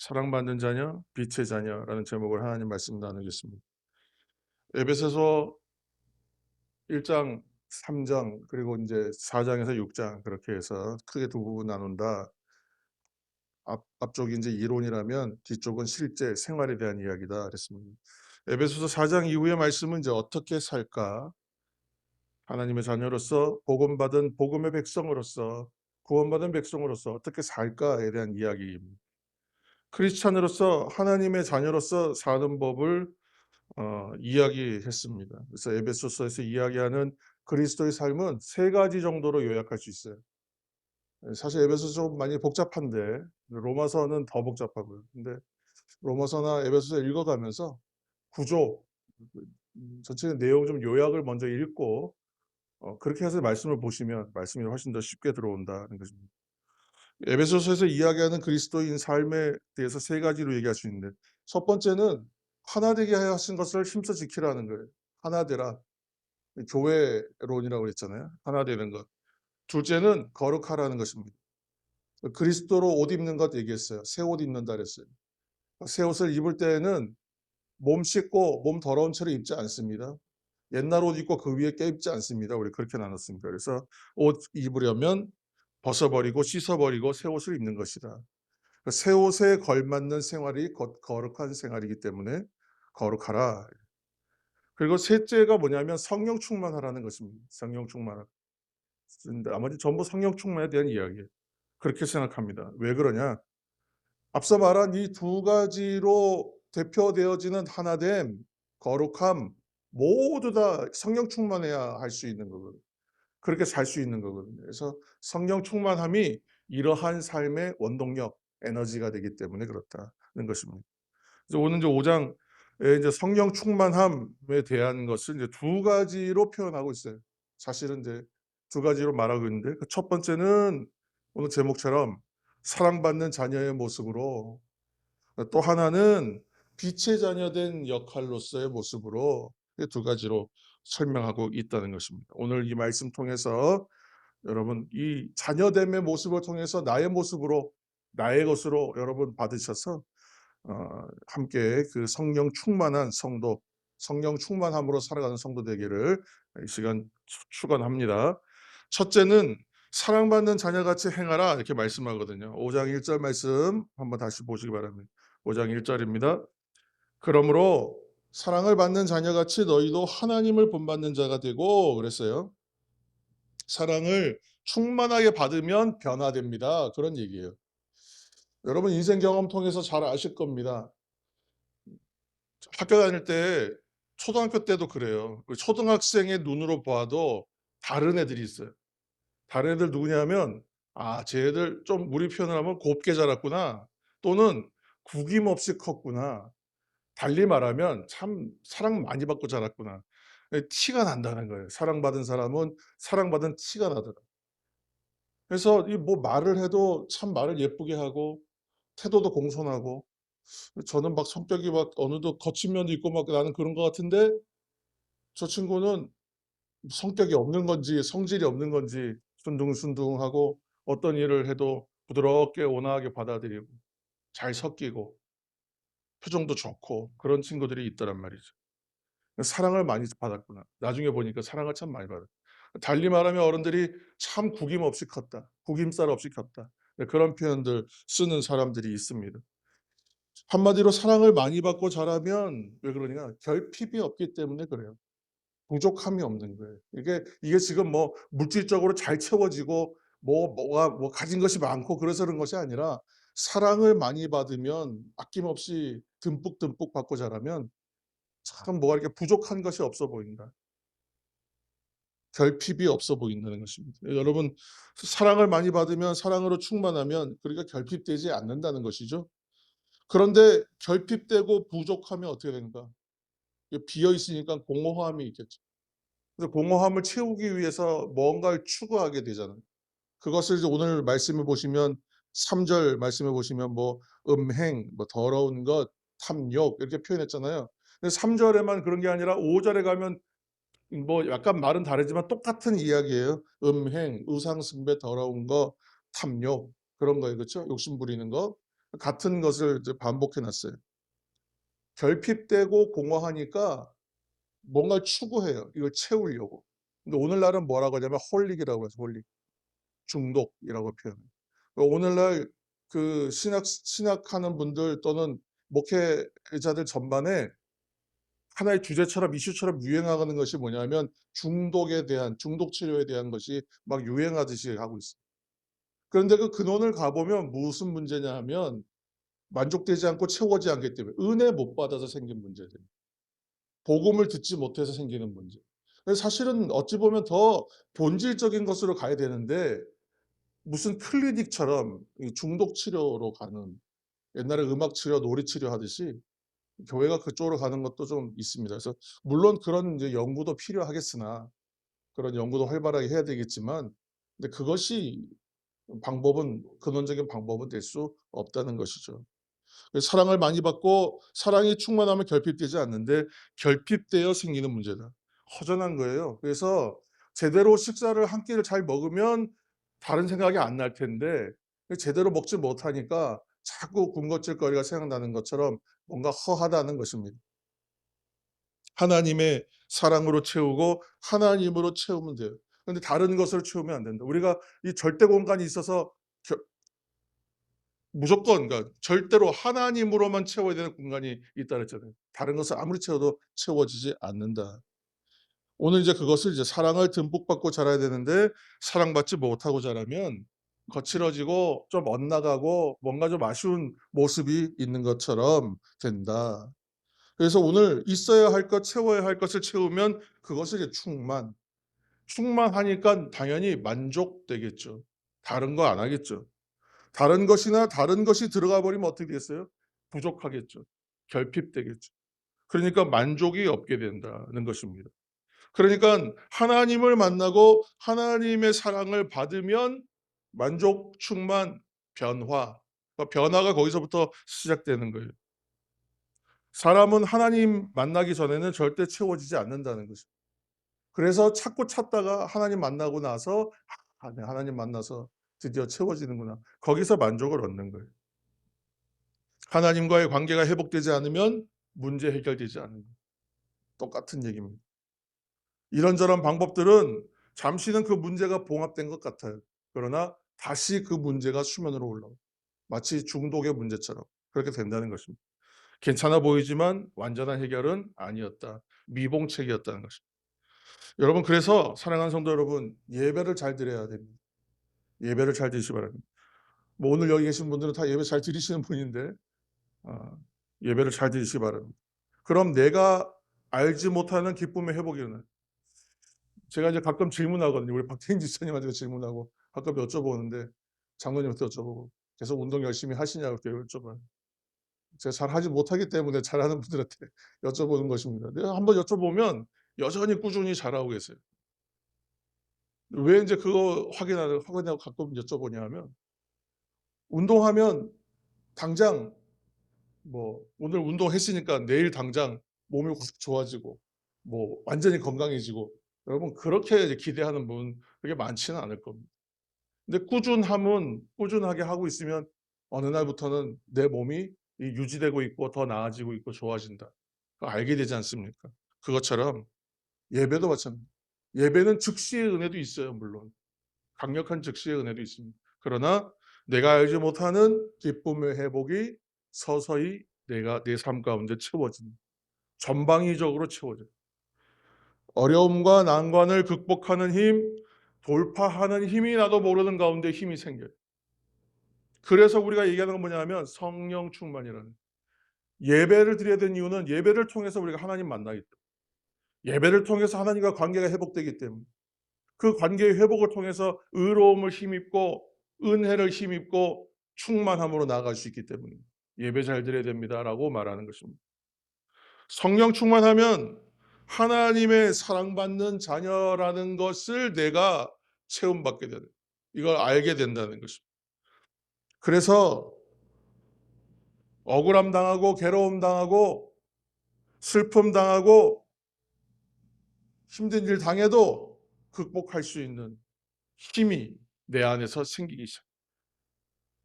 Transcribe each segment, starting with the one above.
사랑받는 자녀, 빛의 자녀라는 제목을 하나님 말씀 나누겠습니다. 에베소서 1장, 3장 그리고 이제 4장에서 6장 그렇게 해서 크게 두 부분 나눈다. 앞쪽이 이제 이론이라면 뒤쪽은 실제 생활에 대한 이야기다 그랬습니다. 에베소서 4장 이후의 말씀은 이제 어떻게 살까? 하나님의 자녀로서 복음받은 복음의 백성으로서 구원받은 백성으로서 어떻게 살까에 대한 이야기입니다. 크리스찬으로서 하나님의 자녀로서 사는 법을 이야기했습니다. 그래서 에베소서에서 이야기하는 그리스도의 삶은 세 가지 정도로 요약할 수 있어요. 사실 에베소서 좀 많이 복잡한데 로마서는 더 복잡하고요. 근데 로마서나 에베소서 읽어가면서 구조, 전체 내용 좀 요약을 먼저 읽고 그렇게 해서 말씀을 보시면 말씀이 훨씬 더 쉽게 들어온다는 것입니다. 에베소서에서 이야기하는 그리스도인 삶에 대해서 세 가지로 얘기할 수 있는데 첫 번째는 하나 되게 하신 것을 힘써 지키라는 거예요. 하나 되라. 교회론이라고 그랬잖아요. 하나 되는 것. 둘째는 거룩하라는 것입니다. 그리스도로 옷 입는 것 얘기했어요. 새 옷 입는다 그랬어요. 새 옷을 입을 때에는 몸 씻고 몸 더러운 채로 입지 않습니다. 옛날 옷 입고 그 위에 껴입지 않습니다. 우리 그렇게 나눴습니다. 그래서 옷 입으려면 벗어버리고 씻어버리고 새 옷을 입는 것이다. 새 옷에 걸맞는 생활이 거룩한 생활이기 때문에 거룩하라. 그리고 셋째가 뭐냐면 성령 충만하라는 것입니다. 성령 충만하라. 나머지 전부 성령 충만에 대한 이야기예요. 그렇게 생각합니다. 왜 그러냐? 앞서 말한 이 두 가지로 대표되어지는 하나됨, 거룩함 모두 다 성령 충만해야 할 수 있는 거거든요. 그렇게 살 수 있는 거거든요. 그래서 성령 충만함이 이러한 삶의 원동력, 에너지가 되기 때문에 그렇다는 것입니다. 그래서 오늘 이제 5장에 이제 성령 충만함에 대한 것을 이제 두 가지로 표현하고 있어요. 사실은 이제 두 가지로 말하고 있는데 그 첫 번째는 오늘 제목처럼 사랑받는 자녀의 모습으로 또 하나는 빛의 자녀된 역할로서의 모습으로 두 가지로 설명하고 있다는 것입니다. 오늘 이 말씀 통해서 여러분 이 자녀됨의 모습을 통해서 나의 모습으로 나의 것으로 여러분 받으셔서 함께 그 성령 충만한 성도, 성령 충만함으로 살아가는 성도 되기를 이 시간 축원합니다. 첫째는 사랑받는 자녀같이 행하라 이렇게 말씀하거든요. 5장 1절 말씀 한번 다시 보시기 바랍니다. 5장 1절입니다. 그러므로 사랑을 받는 자녀같이 너희도 하나님을 본받는 자가 되고 그랬어요. 사랑을 충만하게 받으면 변화됩니다. 그런 얘기예요. 여러분 인생 경험 통해서 잘 아실 겁니다. 학교 다닐 때 초등학교 때도 그래요. 초등학생의 눈으로 봐도 다른 애들이 있어요. 다른 애들 누구냐면 쟤들 좀 우리 표현을 하면 곱게 자랐구나 또는 구김없이 컸구나. 달리 말하면 참 사랑 많이 받고 자랐구나. 티가 난다는 거예요. 사랑받은 사람은 사랑받은 티가 나더라. 그래서 이 뭐 말을 해도 참 말을 예쁘게 하고 태도도 공손하고 저는 막 성격이 막 어느덧 거친 면도 있고 막 나는 그런 것 같은데 저 친구는 성격이 없는 건지 성질이 없는 건지 순둥순둥하고 어떤 일을 해도 부드럽게 온화하게 받아들이고 잘 섞이고 표정도 좋고 그런 친구들이 있더란 말이죠. 사랑을 많이 받았구나. 나중에 보니까 사랑을 참 많이 받았다. 달리 말하면 어른들이 참 구김없이 컸다. 구김살 없이 컸다. 그런 표현들 쓰는 사람들이 있습니다. 한마디로 사랑을 많이 받고 자라면 왜 그러냐? 결핍이 없기 때문에 그래요. 부족함이 없는 거예요. 이게 지금 뭐 물질적으로 잘 채워지고 뭐가 가진 것이 많고 그래서 그런 것이 아니라 사랑을 많이 받으면 아낌없이 듬뿍듬뿍 받고 자라면 참 뭐가 이렇게 부족한 것이 없어 보인다. 결핍이 없어 보인다는 것입니다. 여러분 사랑을 많이 받으면 사랑으로 충만하면 그러니까 결핍되지 않는다는 것이죠. 그런데 결핍되고 부족하면 어떻게 되는가? 비어 있으니까 공허함이 있겠죠. 그래서 공허함을 채우기 위해서 뭔가를 추구하게 되잖아요. 그것을 이제 오늘 말씀을 보시면 3절 말씀해 보시면 뭐 음행, 뭐 더러운 것, 탐욕 이렇게 표현했잖아요. 근데 3 절에만 그런 게 아니라 5 절에 가면 뭐 약간 말은 다르지만 똑같은 이야기예요. 음행, 우상 숭배, 더러운 거, 탐욕 그런 거예요. 그렇죠? 욕심 부리는 거. 같은 것을 이제 반복해 놨어요. 결핍되고 공허하니까 뭔가를 추구해요. 이걸 채우려고. 근데 오늘날은 뭐라고 하냐면 홀릭이라고 해서 홀릭. 중독이라고 표현해요. 오늘날 그 신학하는 분들 또는 목회자들 전반에 하나의 주제처럼 이슈처럼 유행하는 것이 뭐냐면 중독에 대한 중독 치료에 대한 것이 막 유행하듯이 하고 있어요. 그런데 그 근원을 가보면 무슨 문제냐 하면 만족되지 않고 채워지지 않기 때문에 은혜 못 받아서 생긴 문제들. 복음을 듣지 못해서 생기는 문제. 그래서 사실은 어찌 보면 더 본질적인 것으로 가야 되는데 무슨 클리닉처럼 이 중독 치료로 가는 옛날에 음악 치료, 놀이 치료 하듯이 교회가 그쪽으로 가는 것도 좀 있습니다. 그래서 물론 그런 이제 연구도 필요하겠으나 그런 연구도 활발하게 해야 되겠지만 근데 그것이 방법은 근원적인 방법은 될 수 없다는 것이죠. 사랑을 많이 받고 사랑이 충만하면 결핍되지 않는데 결핍되어 생기는 문제다. 허전한 거예요. 그래서 제대로 식사를 한 끼를 잘 먹으면 다른 생각이 안 날 텐데 제대로 먹지 못하니까 자꾸 군것질거리가 생각나는 것처럼 뭔가 허하다는 것입니다. 하나님의 사랑으로 채우고 하나님으로 채우면 돼요. 그런데 다른 것으로 채우면 안 된다. 우리가 이 절대 공간이 있어서 무조건 그러니까 절대로 하나님으로만 채워야 되는 공간이 있다 그랬잖아요. 다른 것을 아무리 채워도 채워지지 않는다. 오늘 이제 그것을 이제 사랑을 듬뿍 받고 자라야 되는데 사랑받지 못하고 자라면 거칠어지고 좀 엇나가고 뭔가 좀 아쉬운 모습이 있는 것처럼 된다. 그래서 오늘 있어야 할 것, 채워야 할 것을 채우면 그것을 이제 충만하니까 당연히 만족되겠죠. 다른 거 안 하겠죠. 다른 것이나 다른 것이 들어가 버리면 어떻게 되겠어요? 부족하겠죠. 결핍되겠죠. 그러니까 만족이 없게 된다는 것입니다. 그러니까 하나님을 만나고 하나님의 사랑을 받으면 만족, 충만, 변화. 변화가 거기서부터 시작되는 거예요. 사람은 하나님 만나기 전에는 절대 채워지지 않는다는 것입니다. 그래서 찾고 찾다가 하나님 만나고 나서 네, 하나님 만나서 드디어 채워지는구나. 거기서 만족을 얻는 거예요. 하나님과의 관계가 회복되지 않으면 문제 해결되지 않는 거예요. 똑같은 얘기입니다. 이런저런 방법들은 잠시는 그 문제가 봉합된 것 같아요. 그러나 다시 그 문제가 수면으로 올라와요. 마치 중독의 문제처럼 그렇게 된다는 것입니다. 괜찮아 보이지만 완전한 해결은 아니었다. 미봉책이었다는 것입니다. 여러분 그래서 사랑하는 성도 여러분 예배를 잘 드려야 됩니다. 예배를 잘 드리시기 바랍니다. 뭐 오늘 여기 계신 분들은 다 예배 잘 드리시는 분인데 예배를 잘 드리시기 바랍니다. 그럼 내가 알지 못하는 기쁨의 회복이 일어나요. 제가 이제 가끔 질문하거든요. 우리 박태인 지사님한테 질문하고 가끔 여쭤보는데 장로님한테 여쭤보고 계속 운동 열심히 하시냐고 여쭤봐요. 제가 잘 하지 못하기 때문에 잘하는 분들한테 여쭤보는 것입니다. 내가 한번 여쭤보면 여전히 꾸준히 잘하고 계세요. 왜 이제 그거 확인하고 가끔 여쭤보냐 하면 운동하면 당장 뭐 오늘 운동했으니까 내일 당장 몸이 확 좋아지고 뭐 완전히 건강해지고 여러분 그렇게 이제 기대하는 분 그게 많지는 않을 겁니다. 근데 꾸준하게 하고 있으면 어느 날부터는 내 몸이 유지되고 있고 더 나아지고 있고 좋아진다. 그거 알게 되지 않습니까? 그것처럼 예배도 마찬가지입니다. 예배는 즉시의 은혜도 있어요, 물론. 강력한 즉시의 은혜도 있습니다. 그러나 내가 알지 못하는 기쁨의 회복이 서서히 내 삶 가운데 채워진다. 전방위적으로 채워져요. 어려움과 난관을 극복하는 힘, 돌파하는 힘이 나도 모르는 가운데 힘이 생겨요. 그래서 우리가 얘기하는 건 뭐냐면 성령 충만이라는. 예배를 드려야 되는 이유는 예배를 통해서 우리가 하나님 만나기 때문에. 예배를 통해서 하나님과 관계가 회복되기 때문에. 그 관계의 회복을 통해서 의로움을 힘입고 은혜를 힘입고 충만함으로 나아갈 수 있기 때문에 예배 잘 드려야 됩니다라고 말하는 것입니다. 성령 충만하면 하나님의 사랑받는 자녀라는 것을 내가 체험받게 되는 이걸 알게 된다는 것입니다. 그래서 억울함 당하고 괴로움 당하고 슬픔 당하고 힘든 일 당해도 극복할 수 있는 힘이 내 안에서 생기기 시작합니다.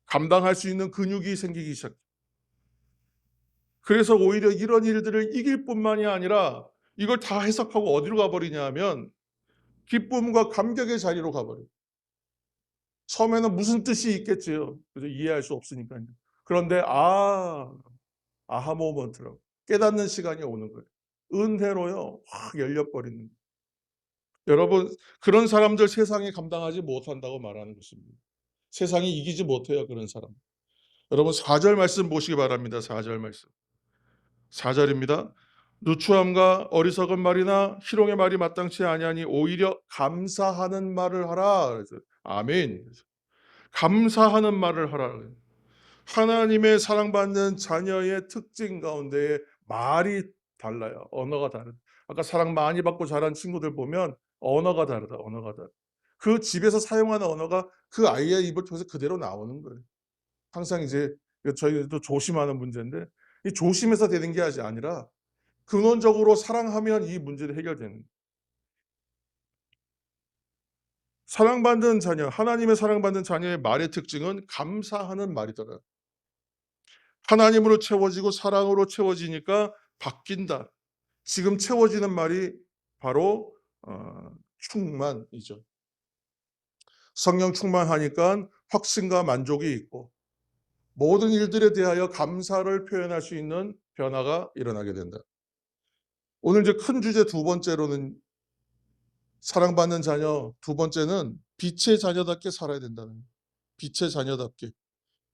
감당할 수 있는 근육이 생기기 시작. 그래서 오히려 이런 일들을 이길 뿐만이 아니라 이걸 다 해석하고 어디로 가버리냐 하면 기쁨과 감격의 자리로 가버려요. 처음에는 무슨 뜻이 있겠지요. 그래서 이해할 수 없으니까요. 그런데 아하 모먼트라고 깨닫는 시간이 오는 거예요. 은혜로요 확 열려버리는 거예요. 여러분 그런 사람들 세상이 감당하지 못한다고 말하는 것입니다. 세상이 이기지 못해요 그런 사람. 여러분 4절 말씀 보시기 바랍니다. 4절 말씀. 4절입니다. 누추함과 어리석은 말이나 희롱의 말이 마땅치 아니하니 오히려 감사하는 말을 하라. 그래서 아멘. 감사하는 말을 하라. 하나님의 사랑받는 자녀의 특징 가운데 말이 달라요. 언어가 다르다. 아까 사랑 많이 받고 자란 친구들 보면 언어가 다르다. 언어가 다르다. 그 집에서 사용하는 언어가 그 아이의 입을 통해서 그대로 나오는 거예요. 항상 이제 저희도 조심하는 문제인데 이 조심해서 되는 게 아니라 근원적으로 사랑하면 이 문제는 해결되는 거예요. 사랑받는 자녀, 하나님의 사랑받는 자녀의 말의 특징은 감사하는 말이더라고요. 하나님으로 채워지고 사랑으로 채워지니까 바뀐다. 지금 채워지는 말이 바로 충만이죠. 성령 충만하니까 확신과 만족이 있고 모든 일들에 대하여 감사를 표현할 수 있는 변화가 일어나게 된다. 오늘 이제 큰 주제 두 번째로는 사랑받는 자녀, 두 번째는 빛의 자녀답게 살아야 된다는 거예요. 빛의 자녀답게.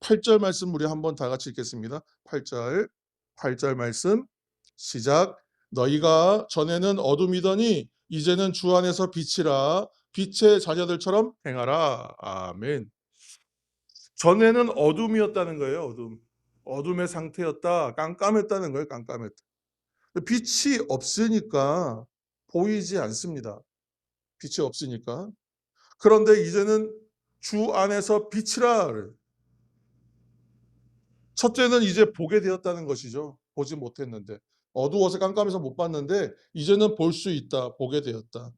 8절 말씀 우리 한번 다 같이 읽겠습니다. 8절 말씀 시작. 너희가 전에는 어둠이더니 이제는 주 안에서 빛이라. 빛의 자녀들처럼 행하라. 아멘. 전에는 어둠이었다는 거예요. 어둠. 어둠의 상태였다. 깜깜했다는 거예요. 깜깜했다. 빛이 없으니까 보이지 않습니다. 빛이 없으니까. 그런데 이제는 주 안에서 빛이라 그래요. 첫째는 이제 보게 되었다는 것이죠. 보지 못했는데. 어두워서 깜깜해서 못 봤는데 이제는 볼 수 있다. 보게 되었다.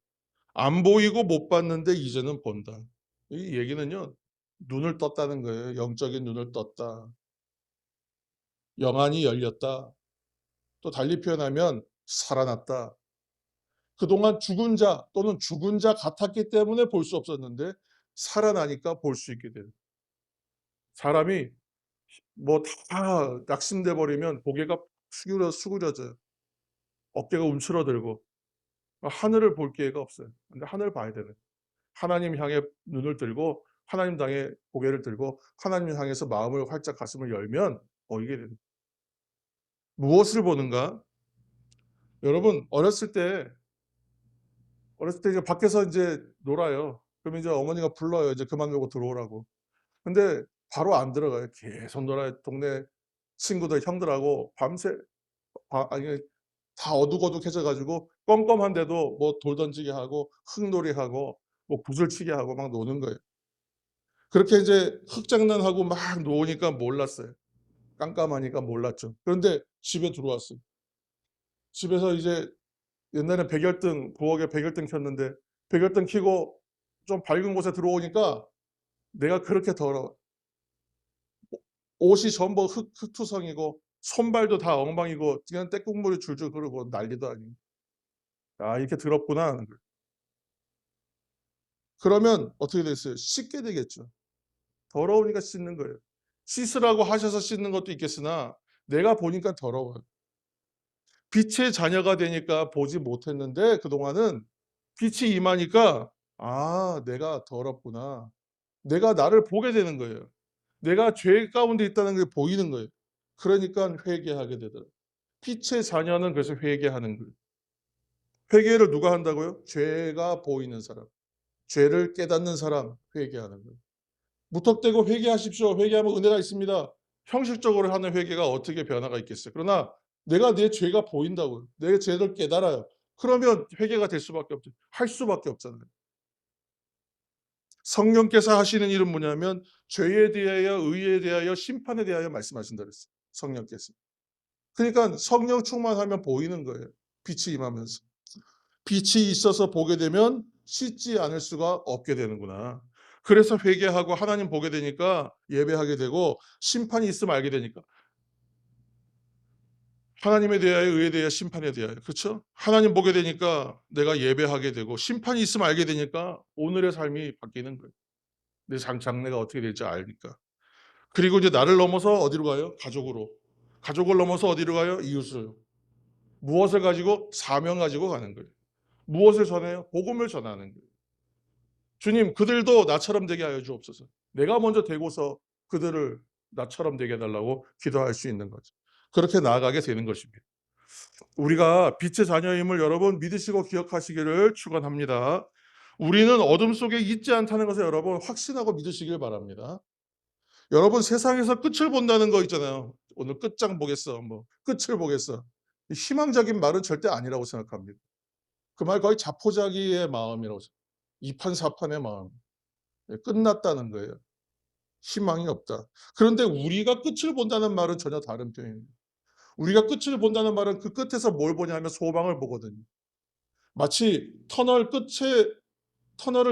안 보이고 못 봤는데 이제는 본다. 이 얘기는요. 눈을 떴다는 거예요. 영적인 눈을 떴다. 영안이 열렸다. 또 달리 표현하면 살아났다. 그동안 죽은 자 또는 죽은 자 같았기 때문에 볼 수 없었는데 살아나니까 볼 수 있게 돼요. 사람이 뭐 다 낙심돼 버리면 고개가 수그려져요. 어깨가 움츠러들고 하늘을 볼 기회가 없어요. 근데 하늘을 봐야 되네. 하나님 향해 눈을 들고 하나님 향해 고개를 들고 하나님 향해서 마음을 활짝 가슴을 열면 보이게 됩니다. 무엇을 보는가? 여러분 어렸을 때 이제 밖에서 이제 놀아요. 그러면 이제 어머니가 불러요. 이제 그만 놀고 들어오라고. 근데 바로 안 들어가요. 계속 놀아요. 동네 친구들 형들하고 밤새 아니 다 어둑어둑해져 가지고 껌껌한데도 뭐 돌 던지게 하고 흙놀이하고 뭐 구슬치게 하고 막 노는 거예요. 그렇게 이제 흙장난하고 막 노니까 몰랐어요. 깜깜하니까 몰랐죠. 그런데 집에 들어왔어요. 집에서 이제 옛날에 백열등 부엌에 백열등 켰는데 백열등 켜고 좀 밝은 곳에 들어오니까 내가 그렇게 더러워. 옷이 전부 흙투성이고 손발도 다 엉망이고 그냥 때국물이 줄줄 흐르고 난리도 아니고. '아 이렇게 더럽구나.' 하는 거예요. 그러면 어떻게 됐어요? 씻게 되겠죠. 더러우니까 씻는 거예요. 씻으라고 하셔서 씻는 것도 있겠으나 내가 보니까 더러워요. 빛의 자녀가 되니까 보지 못했는데 그동안은 빛이 임하니까 '아 내가 더럽구나.' 내가 나를 보게 되는 거예요. 내가 죄 가운데 있다는 게 보이는 거예요. 그러니까 회개하게 되더라고요. 빛의 자녀는 그래서 회개하는 거예요. 회개를 누가 한다고요? 죄가 보이는 사람. 죄를 깨닫는 사람 회개하는 거예요. 무턱대고 회개하십시오. 회개하면 은혜가 있습니다. 형식적으로 하는 회개가 어떻게 변화가 있겠어요. 그러나 내가 내 죄가 보인다고요. 내 죄를 깨달아요. 그러면 회개가 될 수밖에 없죠. 할 수밖에 없잖아요. 성령께서 하시는 일은 뭐냐면 죄에 대하여 의에 대하여 심판에 대하여 말씀하신다 그랬어요. 성령께서. 그러니까 성령 충만하면 보이는 거예요. 빛이 임하면서. 빛이 있어서 보게 되면 씻지 않을 수가 없게 되는구나. 그래서 회개하고 하나님 보게 되니까 예배하게 되고, 심판이 있으면 알게 되니까. 하나님에 대하여, 의에 대하여, 심판에 대하여. 그렇죠? 하나님 보게 되니까 내가 예배하게 되고, 심판이 있으면 알게 되니까 오늘의 삶이 바뀌는 거예요. 내 장래가 어떻게 될지 아니까. 그리고 이제 나를 넘어서 어디로 가요? 가족으로. 가족을 넘어서 어디로 가요? 이웃으로. 무엇을 가지고? 사명 가지고 가는 거예요. 무엇을 전해요? 복음을 전하는 거예요. 주님, 그들도 나처럼 되게 하여 주옵소서. 내가 먼저 되고서 그들을 나처럼 되게 해달라고 기도할 수 있는 거죠. 그렇게 나아가게 되는 것입니다. 우리가 빛의 자녀임을 여러분 믿으시고 기억하시기를 축원합니다. 우리는 어둠 속에 있지 않다는 것을 여러분 확신하고 믿으시길 바랍니다. 여러분, 세상에서 끝을 본다는 거 있잖아요. 오늘 끝장 보겠어, 뭐 끝을 보겠어. 희망적인 말은 절대 아니라고 생각합니다. 그 말 거의 자포자기의 마음이라고 생각합니다. 이판사판의 마음. 끝났다는 거예요. 희망이 없다. 그런데 우리가 끝을 본다는 말은 전혀 다른 표현입니다. 우리가 끝을 본다는 말은 그 끝에서 뭘 보냐면 소망을 보거든요. 마치 터널을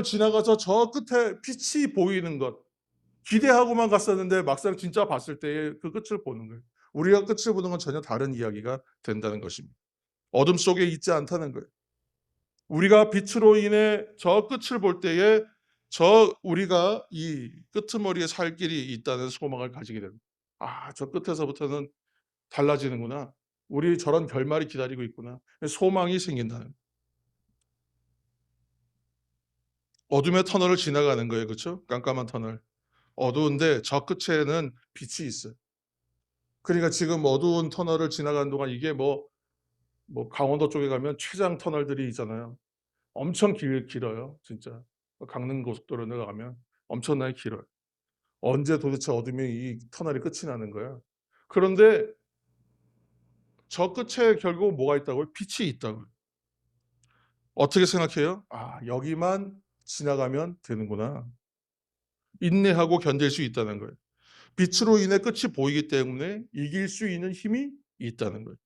지나가서 저 끝에 빛이 보이는 것, 기대하고만 갔었는데 막상 진짜 봤을 때의 그 끝을 보는 거예요. 우리가 끝을 보는 건 전혀 다른 이야기가 된다는 것입니다. 어둠 속에 있지 않다는 거예요. 우리가 빛으로 인해 저 끝을 볼 때에 우리가 이 끄트머리에 살 길이 있다는 소망을 가지게 됩니다. 아, 저 끝에서부터는 달라지는구나. 우리 저런 결말이 기다리고 있구나. 소망이 생긴다는. 어둠의 터널을 지나가는 거예요. 그렇죠? 깜깜한 터널. 어두운데 저 끝에는 빛이 있어요. 그러니까 지금 어두운 터널을 지나가는 동안 이게 뭐 강원도 쪽에 가면 최장 터널들이 있잖아요. 엄청 길어요. 진짜. 강릉 고속도로에 가면 엄청나게 길어요. 언제 도대체 어둠이 이 터널이 끝이 나는 거야. 그런데 저 끝에 결국 뭐가 있다고요? 빛이 있다고요. 어떻게 생각해요? 아, 여기만 지나가면 되는구나. 인내하고 견딜 수 있다는 거예요. 빛으로 인해 끝이 보이기 때문에 이길 수 있는 힘이 있다는 거예요.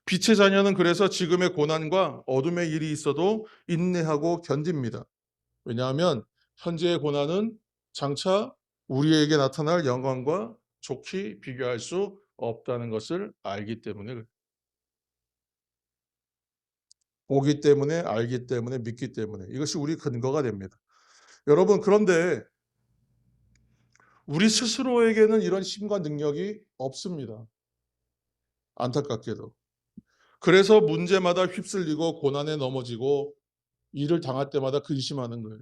빛의 자녀는 그래서 지금의 고난과 어둠의 일이 있어도 인내하고 견딥니다. 왜냐하면 현재의 고난은 장차 우리에게 나타날 영광과 좋게 비교할 수 없다는 것을 알기 때문에, 보기 때문에, 알기 때문에, 믿기 때문에, 이것이 우리 근거가 됩니다. 여러분, 그런데 우리 스스로에게는 이런 힘과 능력이 없습니다. 안타깝게도. 그래서 문제마다 휩쓸리고 고난에 넘어지고 일을 당할 때마다 근심하는 거예요.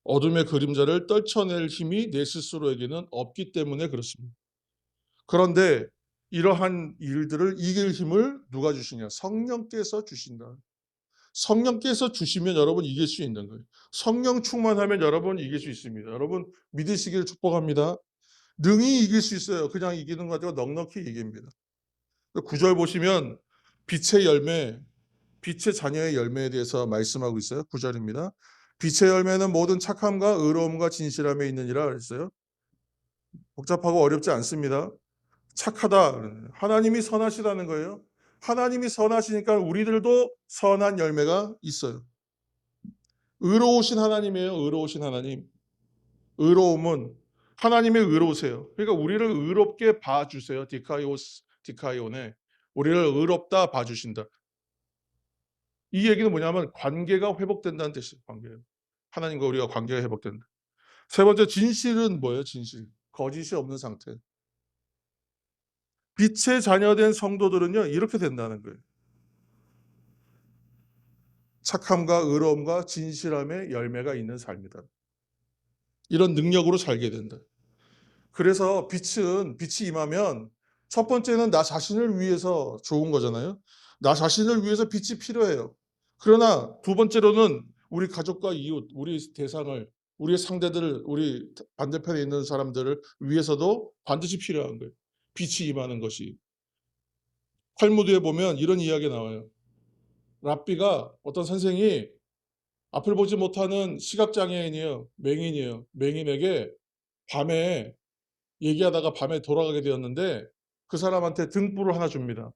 어둠의 그림자를 떨쳐낼 힘이 내 스스로에게는 없기 때문에 그렇습니다. 그런데 이러한 일들을 이길 힘을 누가 주시냐? 성령께서 주신다. 성령께서 주시면 여러분 이길 수 있는 거예요. 성령 충만하면 여러분 이길 수 있습니다. 여러분 믿으시기를 축복합니다. 능히 이길 수 있어요. 그냥 이기는 것 같아요. 넉넉히 이깁니다. 9절 보시면 빛의 열매, 빛의 자녀의 열매에 대해서 말씀하고 있어요. 9절입니다. 빛의 열매는 모든 착함과 의로움과 진실함에 있느니라 그랬어요. 복잡하고 어렵지 않습니다. 착하다. 하나님이 선하시다는 거예요. 하나님이 선하시니까 우리들도 선한 열매가 있어요. 의로우신 하나님이에요. 의로우신 하나님. 의로움은 하나님의 의로우세요. 그러니까 우리를 의롭게 봐주세요. 디카이온에 우리를 의롭다 봐주신다. 이 얘기는 뭐냐면 관계가 회복된다는 뜻이에요. 관계예요. 하나님과 우리가 관계가 회복된다. 세 번째, 진실은 뭐예요? 진실. 거짓이 없는 상태. 빛의 자녀된 성도들은요, 이렇게 된다는 거예요. 착함과 의로움과 진실함의 열매가 있는 삶이다. 이런 능력으로 살게 된다. 그래서 빛이 임하면 첫 번째는 나 자신을 위해서 좋은 거잖아요. 나 자신을 위해서 빛이 필요해요. 그러나 두 번째로는 우리 가족과 이웃, 우리 대상을, 우리의 상대들을, 우리 반대편에 있는 사람들을 위해서도 반드시 필요한 거예요. 빛이 임하는 것이. 탈무드에 보면 이런 이야기가 나와요. 랍비가, 어떤 선생이 앞을 보지 못하는 시각장애인이에요. 맹인이에요. 맹인에게 밤에 얘기하다가 밤에 돌아가게 되었는데 그 사람한테 등불을 하나 줍니다.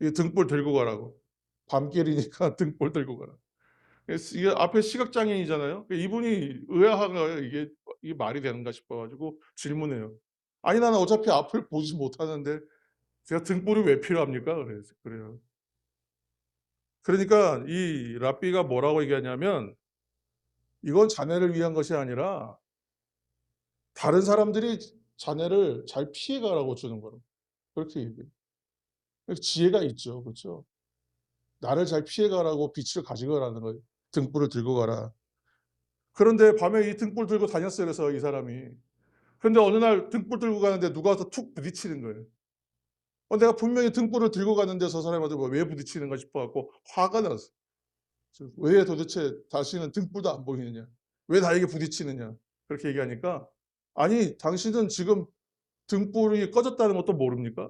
이 등불 들고 가라고. 밤길이니까 등불 들고 가라. 이게 앞에 시각장애인이잖아요. 이분이 의아한 거예요. 이게 말이 되는가 싶어 가지고 질문해요. "아니 나는 어차피 앞을 보지 못하는데 제가 등불이 왜 필요합니까?" 그래요. 그러니까 이 랍비가 뭐라고 얘기하냐면 "이건 자네를 위한 것이 아니라 다른 사람들이 자네를 잘 피해 가라고 주는 거라고." 그렇게 얘기해요. 지혜가 있죠. 그렇죠? 나를 잘 피해 가라고 빛을 가지고 가라는 거예요. 등불을 들고 가라. 그런데 밤에 이 등불 들고 다녔어요. 그래서 이 사람이. 근데 어느 날 등불 들고 가는데 누가 와서 툭 부딪히는 거예요. 내가 분명히 등불을 들고 가는데 저 사람한테 뭐 왜 부딪히는가 싶어 갖고 화가 났어요. 왜 도대체 다시는 등불도 안 보이느냐? 왜 나에게 부딪히느냐? 그렇게 얘기하니까 아니 당신은 지금 등불이 꺼졌다는 것도 모릅니까?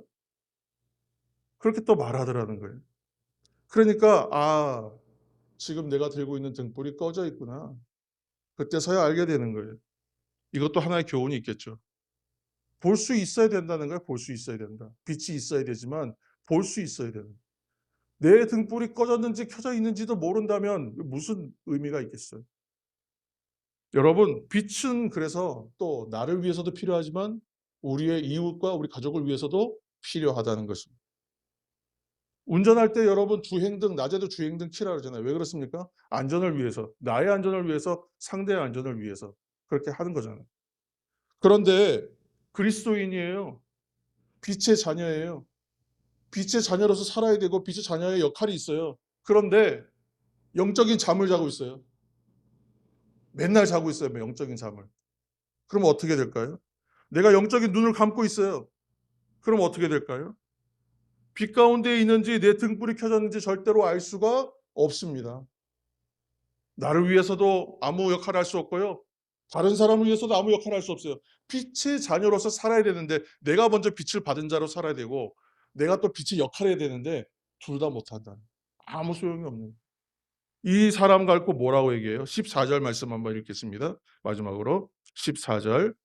그렇게 또 말하더라는 거예요. 그러니까 '아 지금 내가 들고 있는 등불이 꺼져 있구나.' 그때서야 알게 되는 거예요. 이것도 하나의 교훈이 있겠죠. 볼 수 있어야 된다는 거예요. 볼 수 있어야 된다. 빛이 있어야 되지만 볼 수 있어야 되는. 내 등불이 꺼졌는지 켜져 있는지도 모른다면 무슨 의미가 있겠어요. 여러분 빛은 그래서 또 나를 위해서도 필요하지만 우리의 이웃과 우리 가족을 위해서도 필요하다는 것입니다. 운전할 때 여러분 주행등 낮에도 주행등 켜라 그러잖아요. 왜 그렇습니까? 안전을 위해서. 나의 안전을 위해서 상대의 안전을 위해서 그렇게 하는 거잖아요. 그런데 그리스도인이에요. 빛의 자녀예요. 빛의 자녀로서 살아야 되고 빛의 자녀의 역할이 있어요. 그런데 영적인 잠을 자고 있어요. 맨날 자고 있어요, 영적인 잠을. 그러면 어떻게 될까요? 내가 영적인 눈을 감고 있어요. 그럼 어떻게 될까요? 빛 가운데 있는지 내 등불이 켜졌는지 절대로 알 수가 없습니다. 나를 위해서도 아무 역할을 할 수 없고요. 다른 사람을 위해서도 아무 역할을 할 수 없어요. 빛의 자녀로서 살아야 되는데 내가 먼저 빛을 받은 자로 살아야 되고 내가 또 빛의 역할을 해야 되는데 둘 다 못한다. 아무 소용이 없는. 이 사람 갖고 뭐라고 얘기해요? 14절 말씀 한번 읽겠습니다. 마지막으로 14절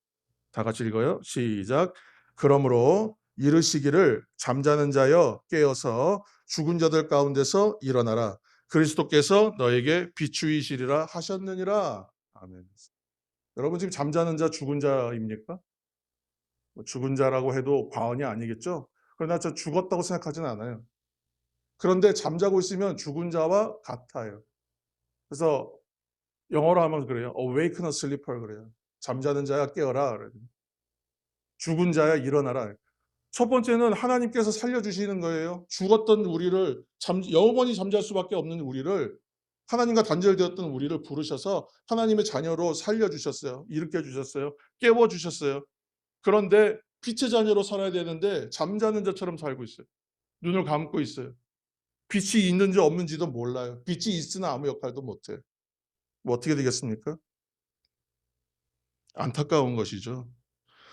다 같이 읽어요. 시작. 그러므로 이르시기를 잠자는 자여 깨어서 죽은 자들 가운데서 일어나라. 그리스도께서 너에게 비추이시리라 하셨느니라. 아멘. 여러분 지금 잠자는 자 죽은 자입니까? 뭐 죽은 자라고 해도 과언이 아니겠죠? 그러나 저 죽었다고 생각하지는 않아요. 그런데 잠자고 있으면 죽은 자와 같아요. 그래서 영어로 하면 그래요. Awaken a sleeper 그래요. 잠자는 자야 깨어라. 그래요. 죽은 자야 일어나라. 첫 번째는 하나님께서 살려주시는 거예요. 죽었던 우리를 영원히 잠잘 수밖에 없는 우리를 하나님과 단절되었던 우리를 부르셔서 하나님의 자녀로 살려주셨어요. 일으켜 주셨어요. 깨워주셨어요. 그런데 빛의 자녀로 살아야 되는데 잠자는 자처럼 살고 있어요. 눈을 감고 있어요. 빛이 있는지 없는지도 몰라요. 빛이 있으나 아무 역할도 못해요. 뭐 어떻게 되겠습니까? 안타까운 것이죠.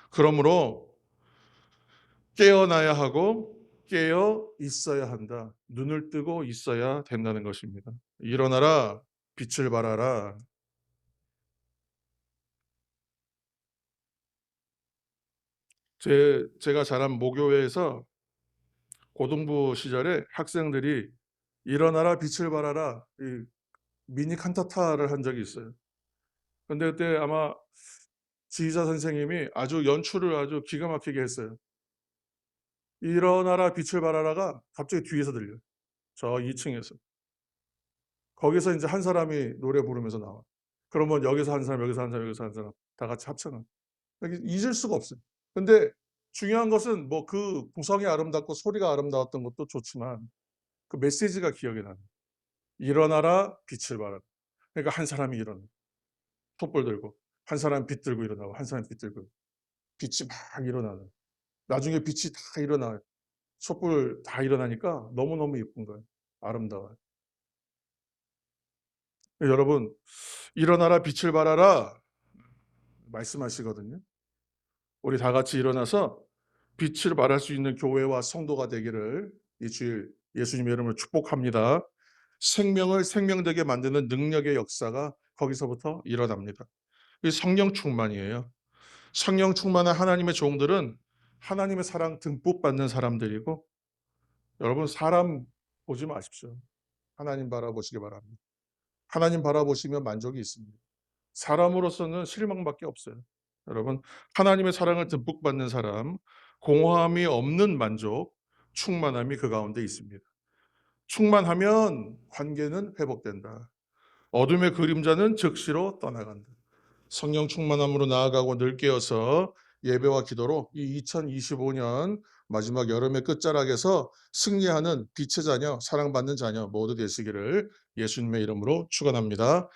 그러므로 깨어나야 하고 깨어 있어야 한다. 눈을 뜨고 있어야 된다는 것입니다. 일어나라, 빛을 발하라. 제가 자란 모교회에서 고등부 시절에 학생들이 일어나라, 빛을 발하라 이 미니 칸타타를 한 적이 있어요. 근데 그때 아마 지휘자 선생님이 아주 연출을 아주 기가 막히게 했어요. 일어나라, 빛을 발하라가 갑자기 뒤에서 들려요. 저 2층에서. 거기서 인제 한 사람이 노래 부르면서 나와요. 그러면 여기서 한 사람, 여기서 한 사람, 여기서 한 사람 다 같이 합창을. 이게 잊을 수가 없어요. 근데 중요한 것은 뭐 그 구성이 아름답고 소리가 아름다웠던 것도 좋지만 그 메시지가 기억에 나는. 일어나라 빛을 발하라. 그러니까 한 사람이 일어나. 촛불 들고 한 사람이 빛 들고 일어나고 한 사람이 빛 들고 빛이 막 일어나는. 나중에 빛이 다 일어나요. 촛불 다 일어나니까 너무너무 예쁜 거예요. 아름다워요. 여러분 일어나라 빛을 발하라 말씀하시거든요. 우리 다 같이 일어나서 빛을 발할 수 있는 교회와 성도가 되기를 이 주일 예수님의 이름으로 축복합니다. 생명을 생명되게 만드는 능력의 역사가 거기서부터 일어납니다. 이 성령 충만이에요. 성령 충만한 하나님의 종들은 하나님의 사랑 듬뿍 받는 사람들이고 여러분 사람 보지 마십시오. 하나님 바라보시기 바랍니다. 하나님 바라보시면 만족이 있습니다. 사람으로서는 실망밖에 없어요. 여러분, 하나님의 사랑을 듬뿍 받는 사람, 공허함이 없는 만족, 충만함이 그 가운데 있습니다. 충만하면 관계는 회복된다. 어둠의 그림자는 즉시로 떠나간다. 성령 충만함으로 나아가고 늘 깨어서 예배와 기도로 이 2025년 마지막 여름의 끝자락에서 승리하는 빛의 자녀, 사랑받는 자녀 모두 되시기를 예수님의 이름으로 축원합니다.